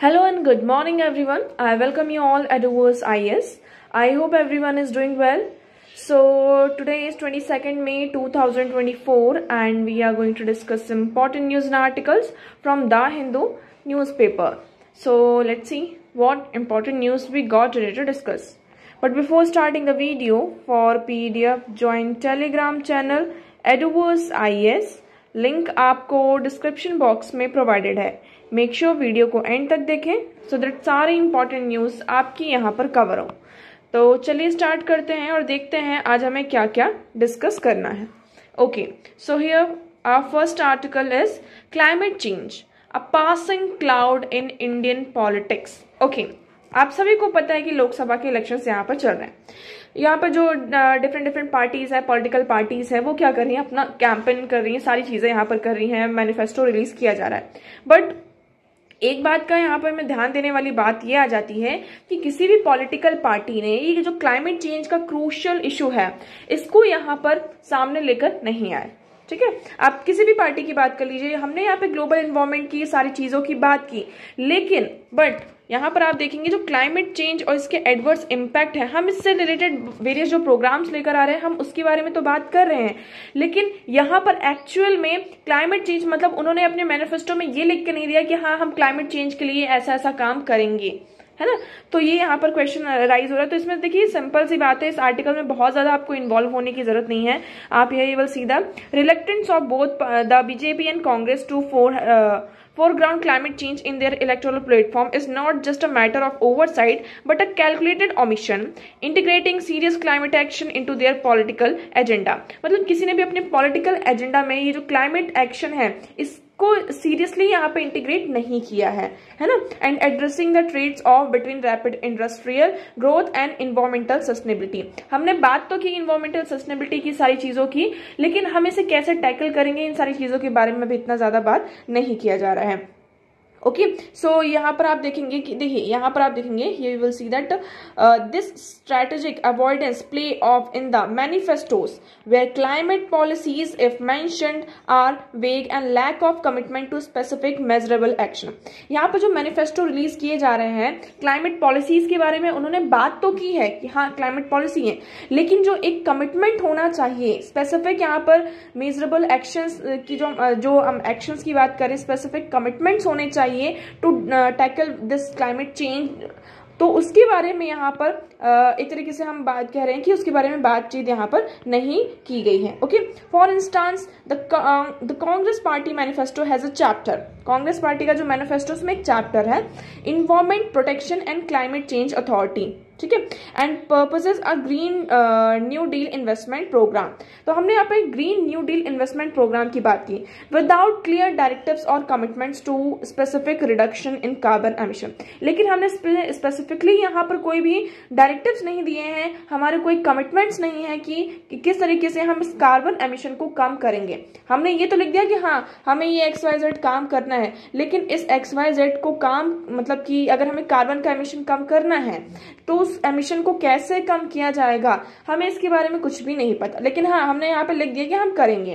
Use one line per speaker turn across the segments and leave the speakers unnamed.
Hello and good morning everyone. I welcome you all at Duos IS. I hope everyone is doing well. So today is 22nd May 2024 and we are going to discuss important news and articles from The Hindu newspaper. So let's see what important news we got today to discuss. But before starting the video, for PDF join Telegram channel Eduverse IS. Link आपको description box में provided है. Make sure video को and तक देखें so that सारे important news आपकी यहाँ पर कवर हो. तो चलिए स्टार्ट करते हैं और देखते हैं आज हमें क्या क्या डिस्कस करना है. Okay, so here our first article is climate change a passing cloud in Indian politics. Okay, आप सभी को पता है कि लोकसभा के इलेक्शंस यहाँ पर चल रहे हैं. यहाँ पर जो डिफरेंट पार्टीज है, पॉलिटिकल पार्टीज है, वो क्या कर रही हैं, अपना कैंपेन कर रही हैं, सारी चीजें यहाँ पर कर रही हैं, मैनिफेस्टो रिलीज किया जा रहा है. बट एक बात का यहाँ पर मैं ध्यान देने वाली बात ये आ जाती है कि किसी भी पॉलिटिकल पार्टी ने ये जो क्लाइमेट चेंज का क्रूशियल इशू है इसको यहाँ पर सामने लेकर नहीं आए. ठीक है, आप किसी भी पार्टी की बात कर लीजिए, हमने यहाँ पे ग्लोबल एनवायरनमेंट की सारी चीजों की बात की, लेकिन बट यहाँ पर आप देखेंगे जो क्लाइमेट चेंज और इसके एडवर्स इम्पैक्ट है, हम इससे रिलेटेड वेरियस जो प्रोग्राम्स लेकर आ रहे हैं हम उसके बारे में तो बात कर रहे हैं, लेकिन यहाँ पर एक्चुअल में क्लाइमेट चेंज मतलब उन्होंने अपने मैनिफेस्टो में ये लिख के नहीं दिया कि हाँ हम क्लाइमेट चेंज के लिए ऐसा ऐसा काम करेंगे, है ना. तो ये यहाँ पर क्वेश्चन राइज हो रहा है. तो इसमें देखिए सिंपल सी बात है, इस आर्टिकल में बहुत ज्यादा आपको इन्वॉल्व होने की जरूरत नहीं है. आप यही will see the reluctance of both the BJP and Congress to foreground climate change in their electoral platform is not just a matter of oversight but a calculated omission integrating serious climate action into their political agenda. मतलब किसी ने भी अपने political agenda में ये जो climate action है इसको सीरियसली यहाँ पे इंटीग्रेट नहीं किया है ना. And addressing the trades off between rapid industrial growth and environmental sustainability. हमने बात तो की इन्वायरमेंटल सस्टेनेबिलिटी की सारी चीजों की, लेकिन हम इसे कैसे टैकल करेंगे इन सारी चीजों के बारे में भी इतना ज्यादा बात नहीं किया जा रहा है. ओके, सो यहाँ पर आप देखेंगे कि देखिए यहाँ पर आप देखेंगे you will see that this strategic avoidance play of in the manifestos where climate policies if mentioned are vague and lack of commitment to specific measurable action. यहाँ पर जो मैनिफेस्टो रिलीज किए जा रहे हैं क्लाइमेट पॉलिसीज के बारे में उन्होंने बात तो की है कि हाँ क्लाइमेट पॉलिसी है, लेकिन जो एक कमिटमेंट होना चाहिए स्पेसिफिक, यहाँ पर मेजरेबल एक्शंस की जो हम एक्शंस की बात करें, स्पेसिफिक कमिटमेंट्स होने चाहिए to tackle this climate change, तो उसके बारे में यहाँ पर एक तरीके से हम बात कह रहे हैं कि उसके बारे में बातचीत यहाँ पर नहीं की गई है. Okay, for instance the Congress party manifesto has a chapter. Congress party का जो मैनिफेस्टो उसमें एक चैप्टर है environment protection and climate change authority. ठीक है, and purposes a green new deal investment programme. तो हमने यहाँ पे green new deal investment programme की बात की विदाउट क्लियर डायरेक्टिव्स और commitments to specific reduction in carbon emission. लेकिन हमने स्पेसिफिकली यहाँ पर कोई भी डायरेक्टिव्स नहीं दिए हैं, हमारे कोई कमिटमेंट्स नहीं है कि किस तरीके से हम इस कार्बन एमिशन को कम करेंगे. हमने ये तो लिख दिया कि हाँ हमें ये XYZ काम करना है, लेकिन इस XYZ को काम मतलब कि अगर हमें कार्बन का एमिशन कम करना है तो उस एमिशन को कैसे कम किया जाएगा हमें इसके बारे में कुछ भी नहीं पता, लेकिन हाँ हमने यहाँ पे लिख दिया कि हम करेंगे.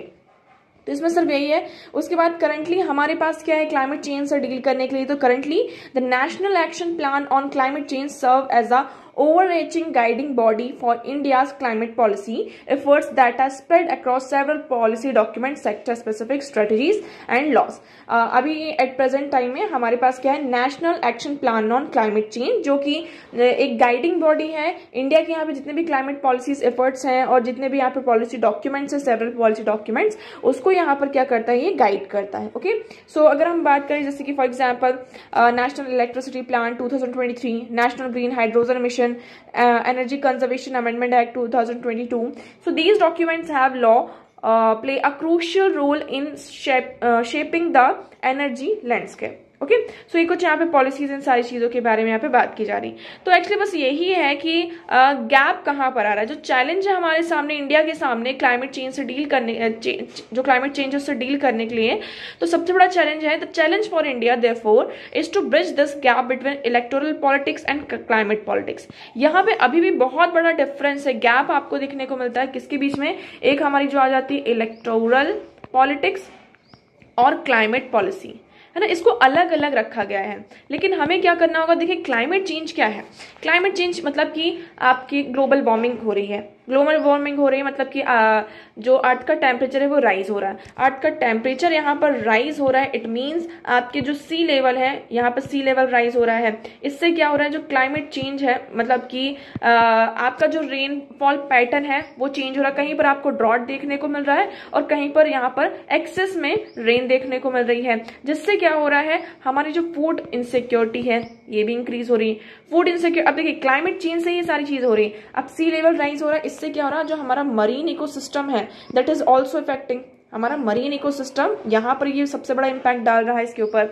तो इसमें सिर्फ यही है. उसके बाद करंटली हमारे पास क्या है क्लाइमेट चेंज से डील करने के लिए, तो currently the national action plan on climate change serve as a overarching guiding body for India's climate policy efforts that are spread across several policy documents, sector specific strategies and laws. अभी at present time में हमारे पास क्या है national action plan on climate change, जो कि एक guiding body है India के. यहाँ पे जितने भी क्लाइमेट पॉलिसीज एफर्ट्स हैं और जितने भी यहाँ पे पॉलिसी डॉक्यूमेंट्स हैं, सेवरल पॉलिसी डॉक्यूमेंट्स, उसको यहाँ पर क्या करता है ये गाइड करता है. ओके, सो अगर हम बात करें जैसे कि for example national electricity plan 2023, national green hydrogen mission, Energy Conservation Amendment Act 2022. So these documents have law play a crucial role in shaping the energy landscape. Okay, so ये कुछ यहाँ पे पॉलिसीज इन सारी चीजों के बारे में यहाँ पे बात की जा रही. तो एक्चुअली बस यही है कि गैप कहाँ पर आ रहा है. जो चैलेंज है हमारे सामने इंडिया के सामने क्लाइमेट चेंज से डील करने जो क्लाइमेट चेंज उससे डील करने के लिए, तो सबसे बड़ा चैलेंज है the challenge for India therefore is to bridge this gap between electoral politics and climate politics. यहाँ पे अभी भी बहुत बड़ा डिफरेंस है, गैप आपको देखने को मिलता है किसके बीच में. एक हमारी जो आ जाती है इलेक्टोरल पॉलिटिक्स और क्लाइमेट पॉलिसी, है ना, इसको अलग अलग रखा गया है। लेकिन हमें क्या करना होगा, देखिए क्लाइमेट चेंज क्या है। क्लाइमेट चेंज मतलब कि आपकी ग्लोबल वार्मिंग हो रही है। ग्लोबल वार्मिंग हो रही है मतलब कि जो अर्थ का टेम्परेचर है वो राइज हो रहा है। अर्थ का टेम्परेचर यहाँ पर राइज हो रहा है, इट मीन्स आपके जो सी लेवल है यहाँ पर सी लेवल राइज हो रहा है। इससे क्या हो रहा है, जो क्लाइमेट चेंज है मतलब कि आपका जो रेनफॉल पैटर्न है वो चेंज हो रहा है। कहीं पर आपको ड्रॉट देखने को मिल रहा है और कहीं पर यहाँ पर एक्सेस में रेन देखने को मिल रही है, जिससे क्या हो रहा है, हमारी जो फूड इनसिक्योरिटी है ये भी इंक्रीज हो रही है। फूड इनसिक्योर, अब देखिए क्लाइमेट चेंज से ये सारी चीज हो रही है। अब सी लेवल राइज हो रहा है, इससे क्या हो रहा है, जो हमारा मरीन इकोसिस्टम है दैट इज ऑल्सो इफेक्टिंग हमारा मरीन इकोसिस्टम, यहाँ पर ये सबसे बड़ा इंपैक्ट डाल रहा है इसके ऊपर।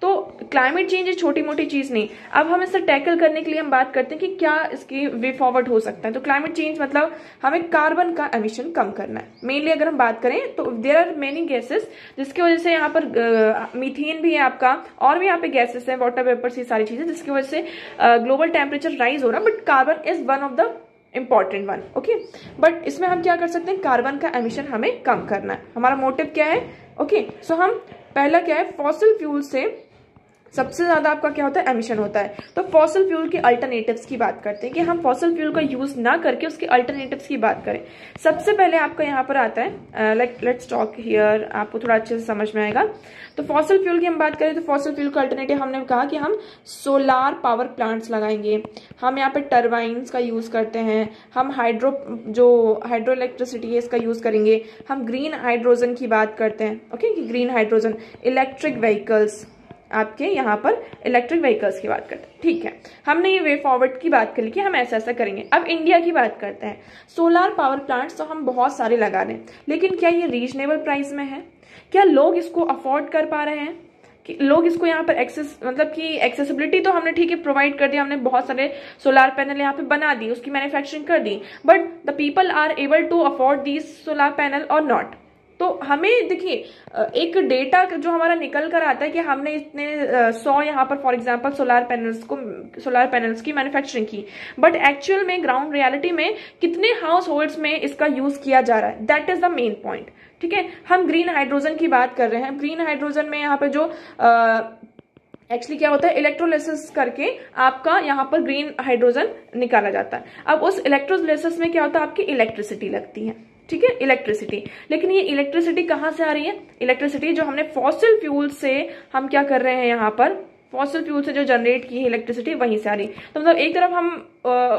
तो क्लाइमेट चेंज छोटी मोटी चीज नहीं। अब हम इसे टैकल करने के लिए हम बात करते हैं कि क्या इसकी वे फॉरवर्ड हो सकता है। तो क्लाइमेट चेंज मतलब हमें कार्बन का एमिशन कम करना है। मेनली अगर हम बात करें तो देयर आर मेनी गैसेस जिसकी वजह से यहाँ पर मीथेन भी है आपका, और भी यहाँ पे गैसेस है, वाटर वेपर्स, ये सारी चीजें जिसकी वजह से ग्लोबल टेम्परेचर राइज हो रहा है। But carbon is one of the important one, okay. But इसमें हम क्या कर सकते हैं, कार्बन का एमिशन हमें कम करना है। हमारा मोटिव क्या है, ओके। सो हम पहला क्या है, फॉसिल फ्यूल से सबसे ज्यादा आपका क्या होता है, एमिशन होता है। तो फॉसिल फ्यूल के अल्टरनेटिव्स की बात करते हैं कि हम फॉसिल फ्यूल का यूज ना करके उसके अल्टरनेटिव्स की बात करें। सबसे पहले आपका यहाँ पर आता है लेट्स टॉक हियर, आपको थोड़ा अच्छे से समझ में आएगा। तो फॉसिल फ्यूल की हम बात करें तो फॉसिल फ्यूल का अल्टरनेटिव हमने कहा कि हम सोलार पावर प्लांट्स लगाएंगे, हम यहाँ पे टर्बाइन्स का यूज करते हैं, हम हाइड्रो इलेक्ट्रिसिटी है इसका यूज करेंगे, हम ग्रीन हाइड्रोजन की बात करते हैं, okay, green hydrogen, electric vehicles, आपके यहाँ पर इलेक्ट्रिक व्हीकल्स की बात करते हैं, ठीक है। हमने ये वे फॉरवर्ड की बात कर ली कि हम ऐसा ऐसा करेंगे। अब इंडिया की बात करते हैं। सोलार पावर प्लांट्स तो हम बहुत सारे लगा रहे हैं, लेकिन क्या ये रीजनेबल प्राइस में है? क्या लोग इसको अफोर्ड कर पा रहे हैं? कि लोग इसको यहाँ पर एक्सेस मतलब कि एक्सेसिबिलिटी तो हमने ठीक है प्रोवाइड कर दिया, हमने बहुत सारे सोलार पैनल यहाँ पे बना दी, उसकी मैन्युफैक्चरिंग कर दी, but the people are able to afford these solar panel और नॉट। तो हमें देखिए एक डेटा जो हमारा निकल कर आता है कि हमने इतने 100 यहाँ पर फॉर एग्जांपल सोलार पैनल्स की मैन्युफैक्चरिंग की, बट एक्चुअल में ग्राउंड रियलिटी में कितने हाउस होल्ड्स में इसका यूज किया जा रहा है, that is the main point, ठीक है। हम ग्रीन हाइड्रोजन की बात कर रहे हैं। ग्रीन हाइड्रोजन में यहाँ पे जो एक्चुअली क्या होता है, इलेक्ट्रोलिसिस करके आपका यहाँ पर ग्रीन हाइड्रोजन निकाला जाता है। अब उस इलेक्ट्रोलिसिस में क्या होता है, आपकी इलेक्ट्रिसिटी लगती है, ठीक है, इलेक्ट्रिसिटी। लेकिन ये इलेक्ट्रिसिटी कहाँ से आ रही है, इलेक्ट्रिसिटी जो हमने फॉसिल फ्यूल से हम क्या कर रहे हैं, यहाँ पर फॉसिल फ्यूल से जो जनरेट की है इलेक्ट्रिसिटी वहीं से आ रही है। तो मतलब एक तरफ हम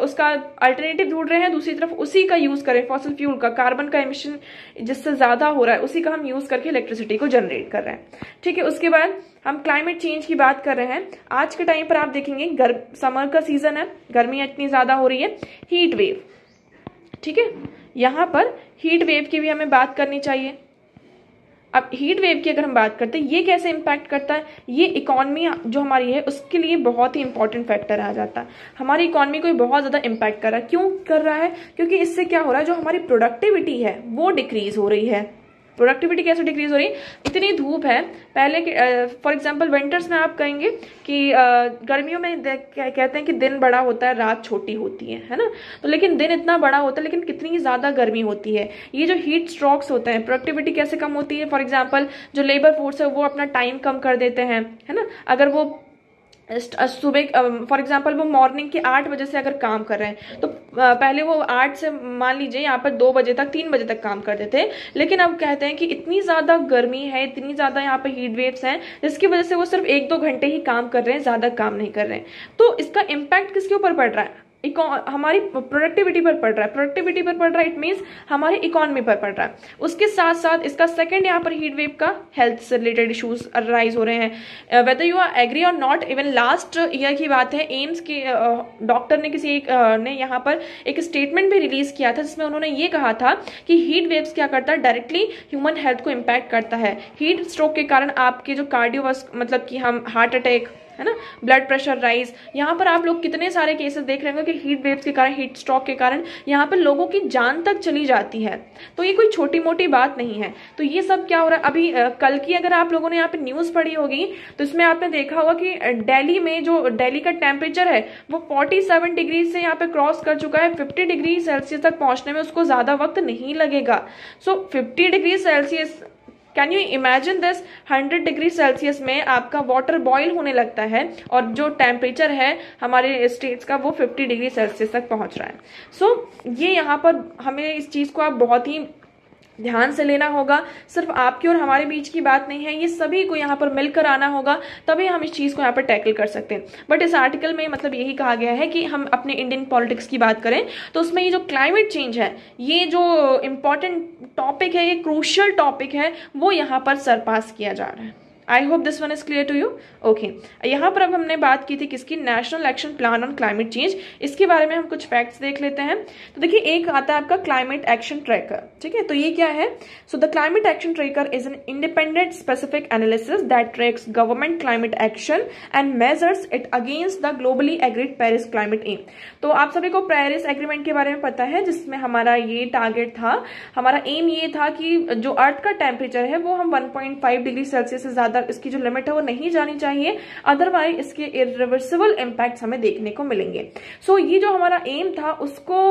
उसका अल्टरनेटिव ढूंढ रहे हैं, दूसरी तरफ उसी का यूज करें, फॉसिल फ्यूल का, कार्बन का एमिशन जिससे ज्यादा हो रहा है उसी का हम यूज करके इलेक्ट्रिसिटी को जनरेट कर रहे हैं, ठीक है। उसके बाद हम क्लाइमेट चेंज की बात कर रहे हैं। आज के टाइम पर आप देखेंगे समर का सीजन है, गर्मी इतनी ज्यादा हो रही है, हीट वेव, ठीक है। यहाँ पर हीट वेव की भी हमें बात करनी चाहिए। अब हीट वेव की अगर हम बात करते हैं, ये कैसे इम्पैक्ट करता है, ये इकोनॉमी जो हमारी है उसके लिए बहुत ही इंपॉर्टेंट फैक्टर आ जाता है। हमारी इकोनॉमी को बहुत ज्यादा इम्पैक्ट कर रहा है। क्यों कर रहा है, क्योंकि इससे क्या हो रहा है, जो हमारी प्रोडक्टिविटी है वो डिक्रीज हो रही है। प्रोडक्टिविटी कैसे डिक्रीज हो रही है, इतनी धूप है। पहले फॉर एग्जांपल विंटर्स में आप कहेंगे कि गर्मियों में कहते हैं कि दिन बड़ा होता है, रात छोटी होती है ना, तो लेकिन दिन इतना बड़ा होता है लेकिन कितनी ज्यादा गर्मी होती है। ये जो हीट स्ट्रोक्स होते हैं, प्रोडक्टिविटी कैसे कम होती है, फॉर एग्जाम्पल जो लेबर फोर्स है वो अपना टाइम कम कर देते हैं, है ना। अगर वो सुबह फॉर एग्जांपल वो मॉर्निंग के 8 बजे से अगर काम कर रहे हैं तो पहले वो 8 से मान लीजिए यहाँ पर 2 बजे तक 3 बजे तक काम करते थे, लेकिन अब कहते हैं कि इतनी ज्यादा गर्मी है, इतनी ज्यादा यहाँ पे हीट वेव्स हैं जिसकी वजह से वो सिर्फ 1-2 घंटे ही काम कर रहे हैं, ज्यादा काम नहीं कर रहे हैं। तो इसका इम्पैक्ट किसके ऊपर पड़ रहा है, हमारी प्रोडक्टिविटी पर पड़ रहा है। प्रोडक्टिविटी पर पड़ रहा है इट मीन्स हमारी इकोनॉमी पर पड़ रहा है। उसके साथ साथ इसका सेकंड यहाँ पर हीट वेव का हेल्थ से रिलेटेड इश्यूज राइज हो रहे हैं। वेदर यू आर एग्री और नॉट, इवन लास्ट ईयर की बात है, एम्स के डॉक्टर ने किसी एक ने यहाँ पर एक स्टेटमेंट भी रिलीज किया था जिसमें उन्होंने ये कहा था कि हीट वेव्स क्या करता है, डायरेक्टली ह्यूमन हेल्थ को इम्पैक्ट करता है। हीट स्ट्रोक के कारण आपके जो मतलब कि हम हार्ट अटैक है ना, ब्लड प्रेशर राइज, यहाँ पर आप लोग कितने सारे केसेस देख रहे होंगे कि हीट वेव्स के कारण, हीट स्ट्रोक के कारण यहाँ पर लोगों की जान तक चली जाती है। तो ये कोई छोटी मोटी बात नहीं है। तो ये सब क्या हो रहा है, अभी कल की अगर आप लोगों ने यहाँ पे न्यूज पढ़ी होगी तो इसमें आपने देखा होगा कि दिल्ली में जो दिल्ली का टेम्परेचर है वो 47 डिग्री से यहाँ पे क्रॉस कर चुका है। 50 डिग्री सेल्सियस तक पहुंचने में उसको ज्यादा वक्त नहीं लगेगा। सो 50 degree Celsius can you imagine this? 100 degree Celsius में आपका वाटर बॉईल होने लगता है और जो टेम्परेचर है हमारे स्टेट्स का वो 50 डिग्री सेल्सियस तक पहुंच रहा है. सो ये यहाँ पर हमें इस चीज को आप बहुत ही ध्यान से लेना होगा. सिर्फ आपकी और हमारे बीच की बात नहीं है, ये सभी को यहाँ पर मिलकर आना होगा, तभी हम इस चीज को यहाँ पर टैकल कर सकते हैं. बट इस आर्टिकल में मतलब यही कहा गया है कि हम अपने इंडियन पॉलिटिक्स की बात करें तो उसमें ये जो क्लाइमेट चेंज है, ये जो इंपॉर्टेंट टॉपिक है, ये क्रूशियल टॉपिक है, वो यहाँ पर सरपास किया जा रहा है. I hope this one is clear to you. Okay, यहाँ पर अब हमने बात की थी किसकी? National action plan on climate change. इसके बारे में हम कुछ फैक्ट्स देख लेते हैं. तो देखिए, एक आता है आपका क्लाइमेट एक्शन ट्रैकर. ठीक है, तो ये क्या है? So the climate action tracker is an independent specific analysis that tracks government climate action and measures it against the globally agreed Paris climate aim. तो आप सभी को पेरिस एग्रीमेंट के बारे में पता है, जिसमें हमारा ये टारगेट था, हमारा एम ये था कि जो अर्थ का टेम्परेचर है वो हम 1.5 डिग्री सेल्सियस से ज्यादा इसकी जो लिमिट है वो नहीं जानी चाहिए, अदरवाइज इसके इरिवर्सिबल इंपैक्ट्स हमें देखने को मिलेंगे. सो ये जो हमारा एम था उसको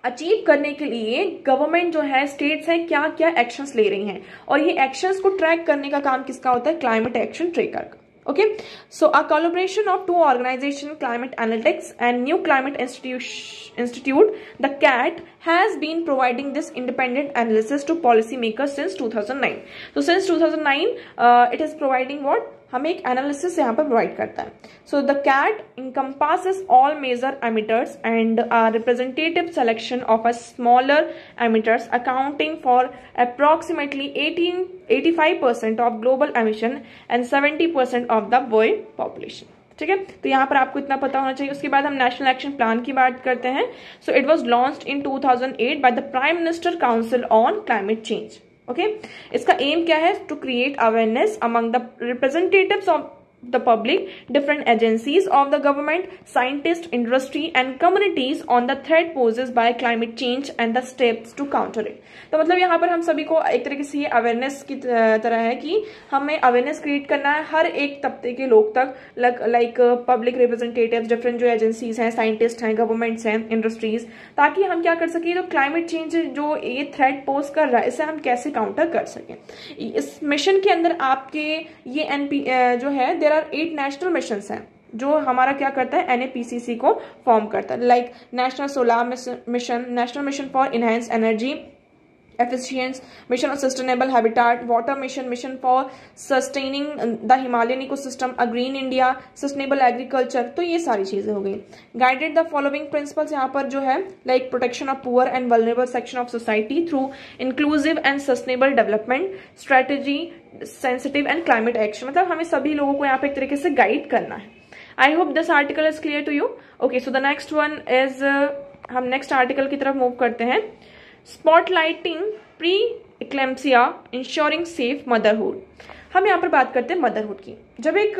अचीव करने के लिए गवर्नमेंट जो है, स्टेट्स हैं, क्या क्या एक्शंस ले रही हैं, और ये एक्शंस को ट्रैक करने का काम किसका होता है? क्लाइमेट एक्शन ट्रैकर का. Okay, so a collaboration of two organizations, Climate Analytics and New Climate Institute, the CAT, has been providing this independent analysis to policymakers since 2009. So since 2009, it is providing what? हमें एक analysis यहाँ पर provide करता है. So the CAT encompasses all major emitters and a representative selection of a smaller emitters accounting for approximately 85% of global emission and 70% of the world population. ठीक है, तो यहाँ पर आपको इतना पता होना चाहिए. उसके बाद हम नेशनल एक्शन प्लान की बात करते हैं. So it was launched in 2008 by the prime minister council on climate change. Okay, इसका एम क्या है? To create awareness among the representatives of the public, different agencies of the government, scientists, industry and communities on the threat poses by climate change and the steps to counter it. तो मतलब यहाँ पर हम सभी को एक तरीके से ये अवेयरनेस की तरह है कि हमें अवेयरनेस क्रिएट करना है हर एक तबके के लोग तक, लाइक पब्लिक रिप्रेजेंटेटिव्स, डिफरेंट जो एजेंसीज हैं, साइंटिस्ट हैं, गवर्नमेंट्स हैं, इंडस्ट्रीज, ताकि हम क्या कर सकें, जो क्लाइमेट चेंज जो ये थ्रेट पोज कर रहा है इसे हम कैसे काउंटर कर सकें. इस मिशन के अंदर आपके ये एनपी जो है, देयर आर 8 नेशनल मिशंस हैं जो हमारा क्या करता है? NAPCC को फॉर्म करता है, like national solar mission, national mission for enhance energy efficiency, mission on sustainable habitat, water mission, mission for sustaining the Himalayan ecosystem, a green India, sustainable agriculture. तो ये सारी चीजें हो गई. Guided the following principles यहाँ पर जो है, like protection of poor and vulnerable section of society through inclusive and sustainable development strategy, sensitive and climate action. मतलब हमें सभी लोगों को यहाँ पे एक तरीके से गाइड करना है. I hope this article is clear to you. Okay, so the next one is हम नेक्स्ट आर्टिकल की तरफ मूव करते हैं. Spotlighting preeclampsia ensuring safe motherhood. हम यहाँ पर बात करते हैं मदरहुड की. जब एक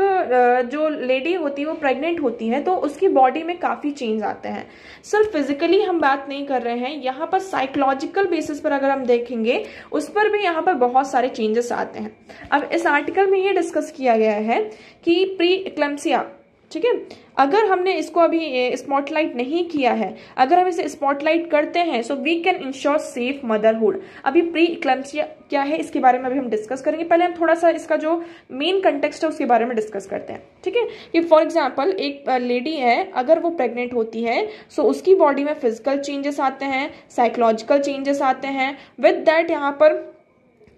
जो लेडी होती है वो प्रेग्नेंट होती है तो उसकी बॉडी में काफ़ी चेंज आते हैं. सिर्फ फिजिकली हम बात नहीं कर रहे हैं, यहाँ पर साइकोलॉजिकल बेसिस पर अगर हम देखेंगे उस पर भी यहाँ पर बहुत सारे चेंजेस आते हैं. अब इस आर्टिकल में ये डिस्कस किया गया है कि प्री इक्लेम्सिया, ठीक है, अगर हमने इसको अभी स्पॉटलाइट नहीं किया है, अगर हम इसे स्पॉटलाइट करते हैं so we can ensure safe motherhood. अभी प्री इक्लेम्सिया क्या है इसके बारे में अभी हम डिस्कस करेंगे. पहले हम थोड़ा सा इसका जो मेन कंटेक्स्ट है उसके बारे में डिस्कस करते हैं. ठीक है, कि फॉर एग्जांपल एक लेडी है, अगर वो प्रेग्नेंट होती है सो उसकी बॉडी में फिजिकल चेंजेस आते हैं, साइकोलॉजिकल चेंजेस आते हैं. विद दैट यहाँ पर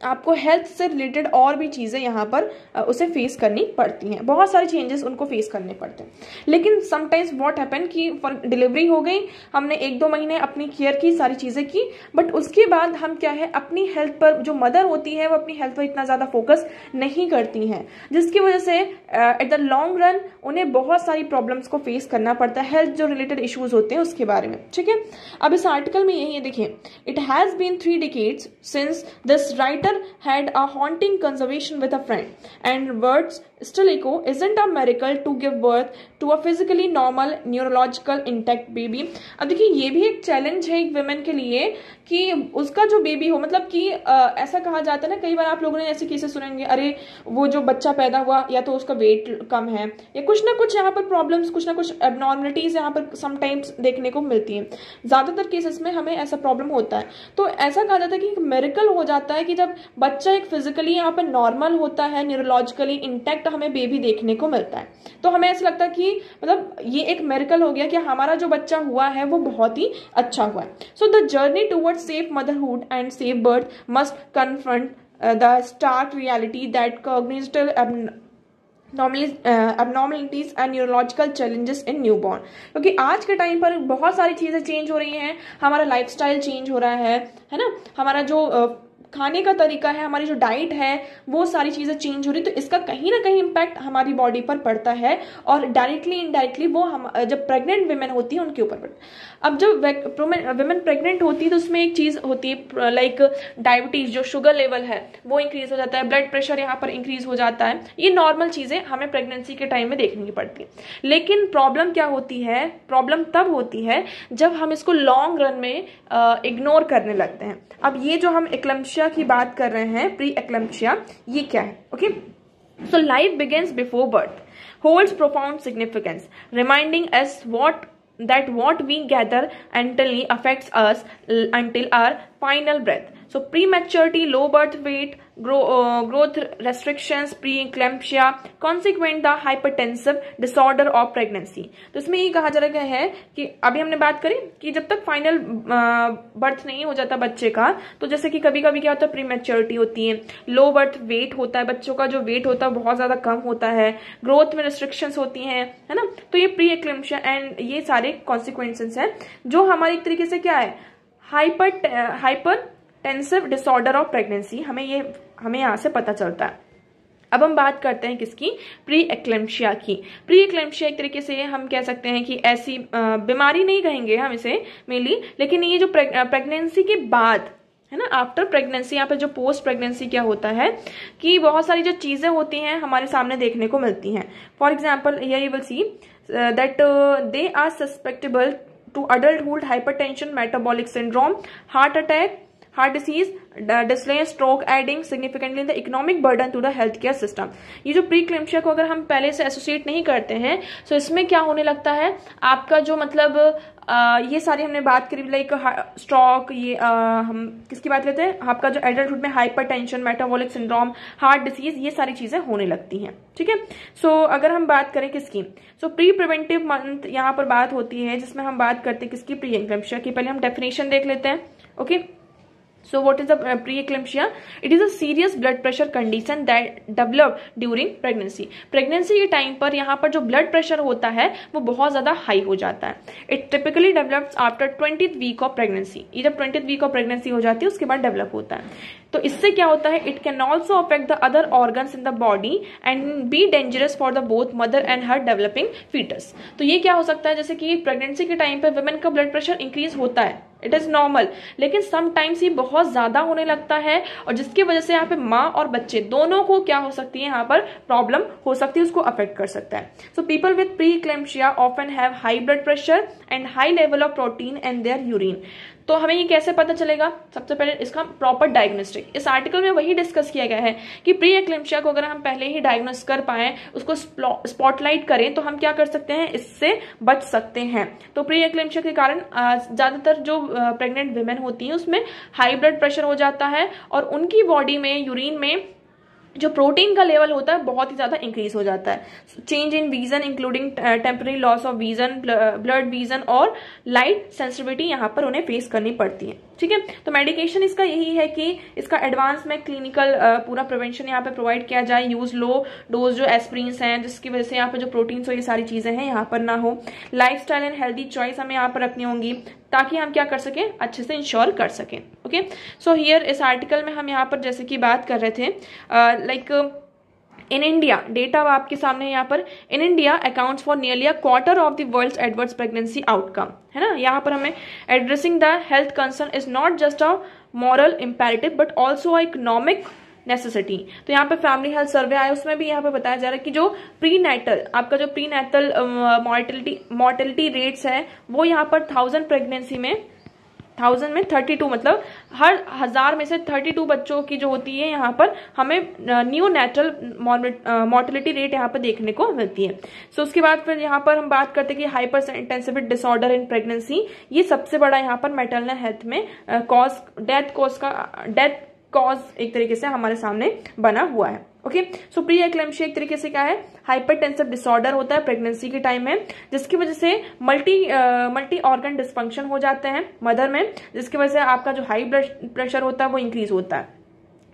आपको हेल्थ से रिलेटेड और भी चीज़ें यहाँ पर उसे फेस करनी पड़ती हैं. बहुत सारे चेंजेस उनको फेस करने पड़ते हैं. लेकिन समटाइम्स व्हाट हैपन कि फॉर डिलीवरी हो गई, हमने 1-2 महीने अपनी केयर की, सारी चीज़ें की, बट उसके बाद हम क्या है अपनी हेल्थ पर, जो मदर होती है वो अपनी हेल्थ पर इतना ज़्यादा फोकस नहीं करती हैं, जिसकी वजह से एट द लॉन्ग रन उन्हें बहुत सारी प्रॉब्लम्स को फेस करना पड़ता है, हेल्थ जो रिलेटेड इशूज होते हैं उसके बारे में. ठीक है, अब इस आर्टिकल में यही देखिए, it has been 3 decades since this writer had a haunting conversation with a friend and words still echo, isn't a miracle to give birth to a physically normal neurological intact baby। अब देखिए ये भी एक challenge है एक women के लिए कि उसका जो बेबी हो, मतलब कि ऐसा कहा जाता है ना, कई बार आप लोगों ने ऐसे केसेस सुनेंगे, अरे वो जो बच्चा पैदा हुआ या तो उसका वेट कम है या कुछ ना कुछ यहाँ पर प्रॉब्लम्स, कुछ ना कुछ एबनॉर्मलिटीज यहाँ पर समटाइम्स देखने को मिलती हैं। ज्यादातर केसेस में हमें ऐसा प्रॉब्लम होता है। तो ऐसा कहा जाता है कि एक मिरेकल हो जाता है कि जब बच्चा एक फिजिकली यहाँ पर नॉर्मल होता है, न्यूरोलॉजिकली इंटैक्ट हमें बेबी देखने को मिलता है। तो हमें ऐसा लगता है कि मतलब ये एक मिरेकल हो गया कि हमारा जो बच्चा हुआ है वो बहुत ही अच्छा हुआ है। So the journey towards safe motherhood and safe birth must confront the stark reality that cognitive abnormalities and neurological challenges in newborn। क्योंकि आज के टाइम पर बहुत सारी चीजें चेंज हो रही हैं, हमारा लाइफस्टाइल चेंज हो रहा है ना, हमारा जो खाने का तरीका है, हमारी जो डाइट है, वो सारी चीजें चेंज हो रही, तो इसका कहीं ना कहीं इम्पैक्ट हमारी बॉडी पर पड़ता है और डायरेक्टली इनडायरेक्टली वो हम जब प्रेग्नेंट वुमेन होती है उनके ऊपर पड़ता है। अब जब वुमेन प्रेग्नेंट होती है तो उसमें एक चीज होती है लाइक डायबिटीज, जो शुगर लेवल है वो इंक्रीज हो जाता है, ब्लड प्रेशर यहाँ पर इंक्रीज हो जाता है। ये नॉर्मल चीजें हमें प्रेगनेंसी के टाइम में देखने की पड़ती है। लेकिन प्रॉब्लम क्या होती है, प्रॉब्लम तब होती है जब हम इसको लॉन्ग रन में इग्नोर करने लगते हैं। अब ये जो हम एक्लम्पशिया की बात कर रहे हैं, प्री एक्लम्पशिया, ये क्या है? Okay, so life begins before birth holds profound significance, reminding us that what we gather mentally affects us until our final breath. So prematurity, low birth weight, growth restrictions, preeclampsia, consequent the hypertensive disorder of pregnancy। तो इसमें ये कहा जा रहा है कि अभी हमने बात करी कि जब तक फाइनल बर्थ नहीं हो जाता बच्चे का, तो जैसे कि कभी कभी क्या होता है, प्रीमेच्योरिटी होती है, लो बर्थ वेट होता है, बच्चों का जो वेट होता है बहुत ज्यादा कम होता है, ग्रोथ में रिस्ट्रिक्शंस होती हैं, है ना। तो ये प्री एक्लेम्पशिया एंड ये सारे कॉन्सिक्वेंसेस हैं जो हमारे एक तरीके से क्या है, हाइपरटेंसिव डिसऑर्डर ऑफ प्रेगनेंसी, हमें यहाँ से पता चलता है। अब हम बात करते हैं किसकी, प्री एक्लेम्पशिया की। प्री एक्लेम्पशिया एक तरीके से हम कह सकते हैं कि ऐसी बीमारी नहीं कहेंगे हम इसे मेनली, लेकिन ये जो प्रेगनेंसी के बाद है ना, आफ्टर प्रेगनेंसी, यहाँ पे जो पोस्ट प्रेगनेंसी क्या होता है कि बहुत सारी जो चीजें होती हैं हमारे सामने देखने को मिलती हैं। For example here you will see that they are susceptible to adulthood hypertension, metabolic syndrome, heart attack, heart disease, डिस्ले, stroke, adding significantly in the economic burden to the health care system. ये जो pre एक्लेम्पशिया को अगर हम पहले से associate नहीं करते हैं, तो इसमें क्या होने लगता है, आपका जो मतलब ये सारी हमने बात करी लाइक स्ट्रोक, ये हम किसकी बात लेते हैं, आपका जो एडल्टहुड में hypertension, metabolic syndrome, heart disease, ये सारी चीजें होने लगती हैं। ठीक है, सो अगर हम बात करें किसकी, सो प्री प्रिवेंटिव मंथ यहाँ पर बात होती है जिसमें हम बात करते हैं किसकी, प्री एक्लेम्पशिया की। पहले हम डेफिनेशन देख लेते हैं। Okay, so what is the pre-eclampsia? It is a serious blood pressure condition that develop during pregnancy। Pregnancy के टाइम पर यहाँ पर जो ब्लड प्रेशर होता है वो बहुत ज्यादा हाई हो जाता है। It typically develops after 20th week of pregnancy. ये जब 20th वीक ऑफ प्रेगनेंसी हो जाती है उसके बाद डेवलप होता है। तो इससे क्या होता है, it can also affect the other organs in the body and be dangerous for the both mother and her developing foetus. तो ये क्या हो सकता है, जैसे कि प्रेगनेंसी के टाइम पे वुमेन का ब्लड प्रेशर इंक्रीज होता है, इट इज नॉर्मल, लेकिन समटाइम्स ये बहुत ज्यादा होने लगता है और जिसकी वजह से यहाँ पे माँ और बच्चे दोनों को क्या हो सकती है, यहाँ पर प्रॉब्लम हो सकती है, उसको अफेक्ट कर सकता है। So people with preeclampsia often have high blood pressure and high level of protein and their urine. तो हमें ये कैसे पता चलेगा, सबसे पहले इसका प्रॉपर डायग्नोस्टिक, इस आर्टिकल में वही डिस्कस किया गया है कि प्री एक्लेम्पशिया को अगर हम पहले ही डायग्नोस कर पाए, उसको स्पॉटलाइट करें, तो हम क्या कर सकते हैं, इससे बच सकते हैं। तो प्री एक्लेम्पशिया के कारण ज्यादातर जो प्रेग्नेंट वुमेन होती हैं उसमें हाई ब्लड प्रेशर हो जाता है और उनकी बॉडी में, यूरिन में जो प्रोटीन का लेवल होता है बहुत ही ज्यादा इंक्रीज हो जाता है। Change in vision including temporary loss of vision, blood vision और लाइट सेंसिटिविटी यहाँ पर उन्हें फेस करनी पड़ती है। ठीक है, तो मेडिकेशन इसका यही है कि इसका एडवांस में क्लिनिकल पूरा प्रिवेंशन यहाँ पे प्रोवाइड किया जाए। यूज लो डोज जो एस्प्रिन्स हैं जिसकी वजह से यहाँ पे जो प्रोटीन्स हो, ये सारी चीजें हैं यहाँ पर ना हो। लाइफस्टाइल एंड हेल्दी चॉइस हमें यहाँ पर रखनी होंगी ताकि हम क्या कर सकें, अच्छे से इंश्योर कर सकें। ओके, सो हियर इस आर्टिकल में हम यहाँ पर जैसे कि बात कर रहे थे लाइक इन इंडिया, डेटा आपके सामने यहाँ पर, in India accounts for nearly a quarter of the world's adverse pregnancy outcome, है ना। यहाँ पर हमें addressing the health concern is not just a moral imperative but also an economic necessity. तो यहाँ पे फैमिली हेल्थ सर्वे आया, उसमें भी यहाँ पे बताया जा रहा है कि जो प्रीनेटल आपका जो प्रीनेटल मॉर्टेलिटी रेट्स है वो यहाँ पर 1000 प्रेगनेंसी में 1000 में 32, मतलब हर 1000 में से 32 बच्चों की जो होती है यहाँ पर हमें न्यू नेचुरल मॉर्टेलिटी रेट यहाँ पर देखने को मिलती है। सो उसके बाद फिर यहाँ पर हम बात करते हैं कि hyper intensive disorder in pregnancy, ये सबसे बड़ा यहाँ पर मैटरनल हेल्थ में डेथ कॉज एक तरीके से हमारे सामने बना हुआ है। ओके, सो प्री एक्लेम्शिया एक तरीके से क्या है, हाइपरटेंसिव डिसऑर्डर होता है प्रेगनेंसी के टाइम में, जिसकी वजह से मल्टी ऑर्गन डिस्फंक्शन हो जाते हैं मदर में, जिसकी वजह से आपका जो हाई ब्लड प्रेशर होता है वो इंक्रीज होता है।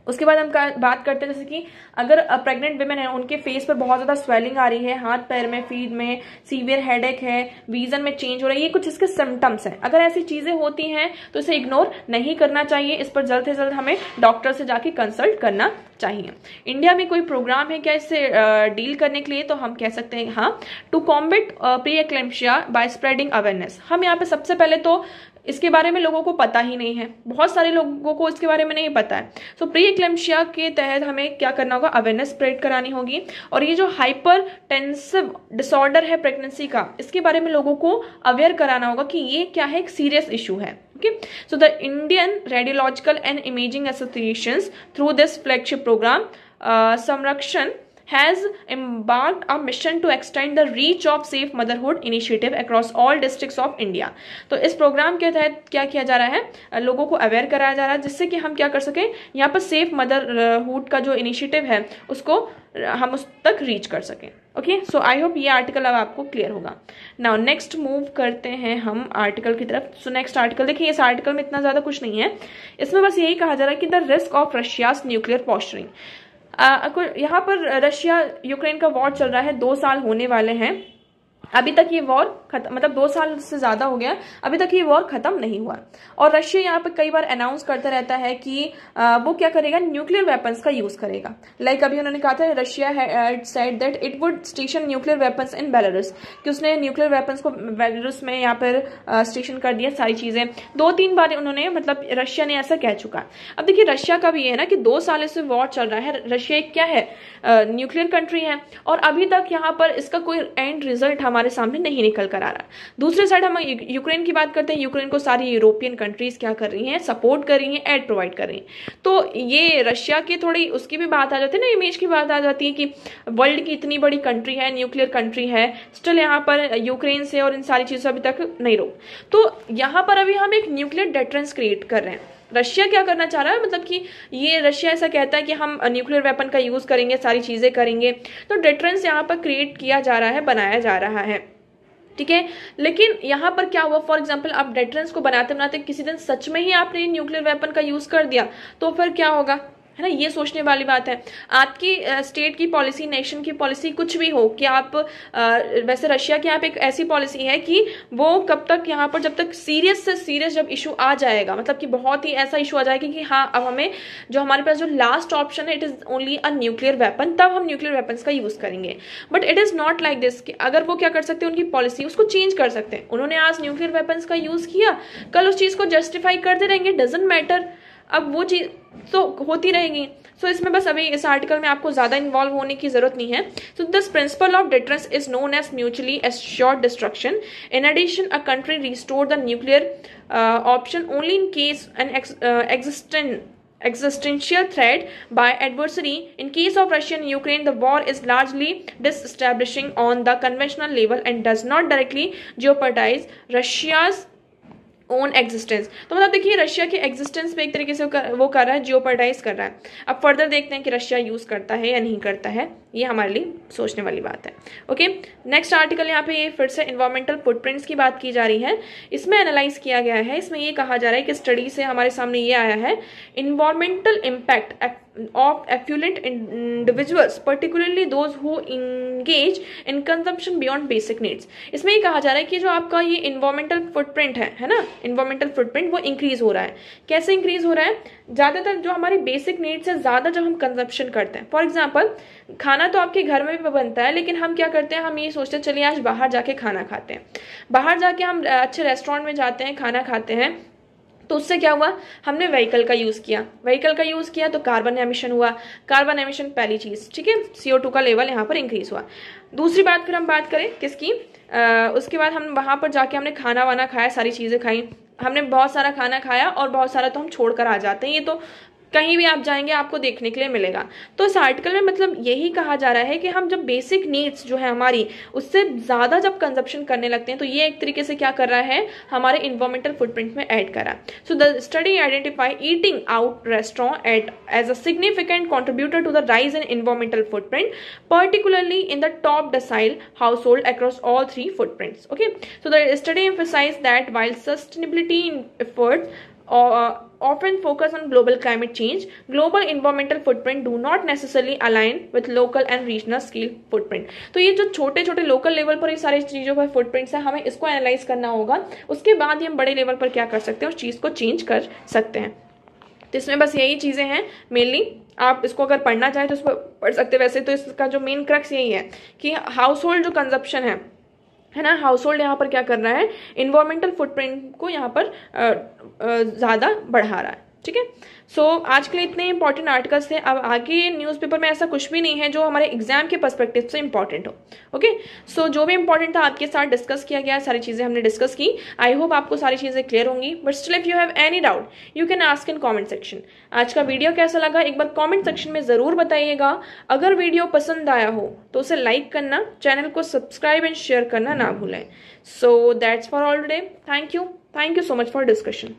उसके बाद हम बात करते हैं जैसे कि अगर प्रेग्नेंट विमेन है, उनके फेस पर बहुत ज्यादा स्वेलिंग आ रही है, हाथ पैर में, फीट में, सीवियर हेडेक है, विजन में चेंज हो रहा है, ये कुछ इसके सिम्टम्स हैं। अगर ऐसी चीजें होती हैं तो इसे इग्नोर नहीं करना चाहिए, इस पर जल्द से जल्द हमें डॉक्टर से जाके कंसल्ट करना चाहिए। इंडिया में कोई प्रोग्राम है क्या इससे डील करने के लिए? तो हम कह सकते हैं हाँ, to combat preeclampsia by spreading awareness. हम यहाँ पे सबसे पहले तो इसके बारे में लोगों को पता ही नहीं है, बहुत सारे लोगों को इसके बारे में नहीं पता है। सो प्री एक्लेम्शिया के तहत हमें क्या करना होगा, अवेयरनेस स्प्रेड करानी होगी, और ये जो हाइपर टेंसिव डिसऑर्डर है प्रेगनेंसी का, इसके बारे में लोगों को अवेयर कराना होगा कि ये क्या है, एक सीरियस इशू है। Okay, so the Indian Radiological and Imaging Associations through this flagship program, Samrakshan, has embarked a mission to extend the reach of safe motherhood initiative across all districts of India। तो इस programme के तहत क्या किया जा रहा है, लोगों को अवेयर कराया जा रहा है, जिससे कि हम क्या कर सकें, यहाँ पर सेफ मदरहुड का जो इनिशिएटिव है उसको हम उस तक रीच कर सकें। ओके, सो आई होप ये आर्टिकल अब आपको क्लियर होगा। नाउ नेक्स्ट मूव करते हैं हम आर्टिकल की तरफ। सो नेक्स्ट आर्टिकल देखिए, इस आर्टिकल में इतना ज्यादा कुछ नहीं है, इसमें बस यही कहा जा रहा है कि the risk of Russia's nuclear posturing. यहाँ पर रशिया यूक्रेन का वॉर चल रहा है, 2 साल होने वाले हैं, अभी तक ये वॉर खत्म, मतलब 2 साल से ज्यादा हो गया, अभी तक ये वॉर खत्म नहीं हुआ। और रशिया यहाँ पे कई बार अनाउंस करता रहता है कि वो क्या करेगा, न्यूक्लियर वेपन्स का यूज करेगा। लाइक अभी उन्होंने कहा था, Russia had said that it would station nuclear weapons in Belarus, कि उसने न्यूक्लियर वेपन्स को बेलारूस में यहाँ पर स्टेशन कर दिया, सारी चीजें 2-3 बार उन्होंने, मतलब रशिया ने ऐसा कह चुका। अब देखिए रशिया का भी ये है ना कि 2 साल से वॉर चल रहा है, रशिया एक क्या है, न्यूक्लियर कंट्री है, और अभी तक यहाँ पर इसका कोई एंड रिजल्ट हमारे सामने नहीं निकल कर आ रहा। दूसरी साइड हम यूक्रेन की बात करते हैं, यूक्रेन को सारी यूरोपियन कंट्रीज क्या कर रही हैं, सपोर्ट कर रही हैं, एड प्रोवाइड कर रही हैं। तो ये रशिया की थोड़ी उसकी भी बात आ जाती है ना, इमेज की बात आ जाती है कि वर्ल्ड की इतनी बड़ी कंट्री है, न्यूक्लियर कंट्री है, स्टिल यहाँ पर यूक्रेन से और इन सारी चीजों अभी तक नहीं रोक। तो यहाँ पर अभी हम एक न्यूक्लियर डेटरेंस क्रिएट कर रहे हैं। रशिया क्या करना चाह रहा है, मतलब कि ये रशिया ऐसा कहता है कि हम न्यूक्लियर वेपन का यूज करेंगे, सारी चीजें करेंगे, तो डेटरेंस यहाँ पर क्रिएट किया जा रहा है, बनाया जा रहा है, ठीक है। लेकिन यहाँ पर क्या हुआ, फॉर एग्जांपल आप डेटरेंस को बनाते बनाते किसी दिन सच में ही आपने न्यूक्लियर वेपन का यूज कर दिया, तो फिर क्या होगा, है ना, ये सोचने वाली बात है। आपकी स्टेट की पॉलिसी, नेशन की पॉलिसी कुछ भी हो कि आप वैसे रशिया की यहाँ पे एक ऐसी पॉलिसी है कि वो कब तक यहाँ पर, जब तक सीरियस से सीरियस जब इशू आ जाएगा, मतलब कि बहुत ही ऐसा इशू आ जाएगा कि हाँ अब हमें जो हमारे पास जो लास्ट ऑप्शन है, it is only a nuclear weapon, तब हम न्यूक्लियर वेपन्स का यूज करेंगे। But it is not like this कि अगर वो क्या कर सकते हैं, उनकी पॉलिसी उसको चेंज कर सकते हैं। उन्होंने आज न्यूक्लियर वेपन्स का यूज किया, कल उस चीज को जस्टिफाई करते रहेंगे, डजंट मैटर, अब वो चीज तो होती रहेगी। सो इसमें बस अभी इस आर्टिकल में आपको ज्यादा इन्वॉल्व होने की जरूरत नहीं है। So this principle of deterrence is known as mutually assured destruction. In addition a country restore the nuclear option only in case an existential threat by adversary. In case of Russia and Ukraine, the war is largely disestablishing on the conventional level and does not directly jeopardize Russia's own existence. तो मतलब देखिए Russia के existence पे एक तरीके से वो कर रहा है, जियोपर्डाइज कर रहा है। अब फर्दर देखते हैं कि रशिया यूज करता है या नहीं करता है, ये हमारे लिए सोचने वाली बात है। ओके, नेक्स्ट आर्टिकल यहाँ पे ये फिर से इन्वायरमेंटल फुटप्रिंट्स की बात की जा रही है। इसमें एनालाइज किया गया है, इसमें ये कहा जा रहा है कि स्टडी से हमारे सामने ये आया है, environmental impact of affluent individuals, particularly those who engage in consumption beyond basic needs। इसमें ये कहा जा रहा है कि जो आपका ये इन्वायरमेंटल फुटप्रिंट है ना, इन्वायरमेंटल फुटप्रिंट वो इंक्रीज हो रहा है। कैसे इंक्रीज हो रहा है, ज्यादातर जो हमारी बेसिक नीड्स से ज्यादा जब हम कंजप्शन करते हैं, फॉर एग्जाम्पल खाना तो आपके घर में भी बनता है, लेकिन हम क्या करते हैं, हम ये सोचते हैं चलिए आज बाहर जाके खाना खाते हैं, बाहर जाके हम अच्छे रेस्टोरेंट में जाते हैं, खाना खाते हैं, तो उससे क्या हुआ, हमने व्हीकल का यूज़ किया तो कार्बन एमिशन हुआ, कार्बन एमिशन पहली चीज़, ठीक है, CO2 का लेवल यहाँ पर इंक्रीज हुआ। दूसरी बात फिर हम बात करें किसकी, उसके बाद हम वहाँ पर जाके हमने खाना वाना खाया, सारी चीज़ें खाई, हमने बहुत सारा खाना खाया और बहुत सारा तो हम छोड़ कर आ जाते हैं, ये तो कहीं भी आप जाएंगे आपको देखने के लिए मिलेगा। तो इस आर्टिकल में मतलब यही कहा जा रहा है कि हम जब बेसिक नीड्स जो है हमारी उससे ज़्यादा जब कंजप्शन करने लगते हैं तो ये एक तरीके से क्या कर रहा है, हमारे इन्वायरमेंटल फुटप्रिंट में ऐड कर रहा है। So the study identify eating out restaurant as a significant contributor to the rise in environmental footprint, particularly in the top decile household across all three footprints. Okay, so the study emphasized that while sustainability efforts often focus on global climate change, global environmental footprint do not necessarily align with local and regional scale footprint. तो ये जो छोटे छोटे local level पर ये सारी चीज़ों पर फुटप्रिंट्स है, हमें इसको एनालाइज करना होगा, उसके बाद ही हम बड़े लेवल पर क्या कर सकते हैं, उस चीज़ को चेंज कर सकते हैं। तो इसमें बस यही चीज़ें हैं मेनली, आप इसको अगर पढ़ना चाहें तो इसको पढ़ सकते हैं। वैसे तो इसका जो मेन क्रक्स यही है कि हाउस होल्ड जो कंजप्शन है ना, हाउस होल्ड यहाँ पर क्या कर रहा है, इन्वायरमेंटल फुटप्रिंट को यहाँ पर ज़्यादा बढ़ा रहा है, ठीक है। सो आज के लिए इतने इंपॉर्टेंट आर्टिकल्स थे। अब आगे न्यूज़पेपर में ऐसा कुछ भी नहीं है जो हमारे एग्जाम के पर्सपेक्टिव से इंपॉर्टेंट हो। ओके, सो जो भी इंपॉर्टेंट था आपके साथ डिस्कस किया गया, सारी चीज़ें हमने डिस्कस की। आई होप आपको सारी चीज़ें क्लियर होंगी, but still if you have any doubt you can ask in comment section. आज का वीडियो कैसा लगा एक बार कॉमेंट सेक्शन में ज़रूर बताइएगा। अगर वीडियो पसंद आया हो तो उसे लाइक करना, चैनल को सब्सक्राइब एंड शेयर करना ना भूलें। So that's for all today. Thank you so much for discussion.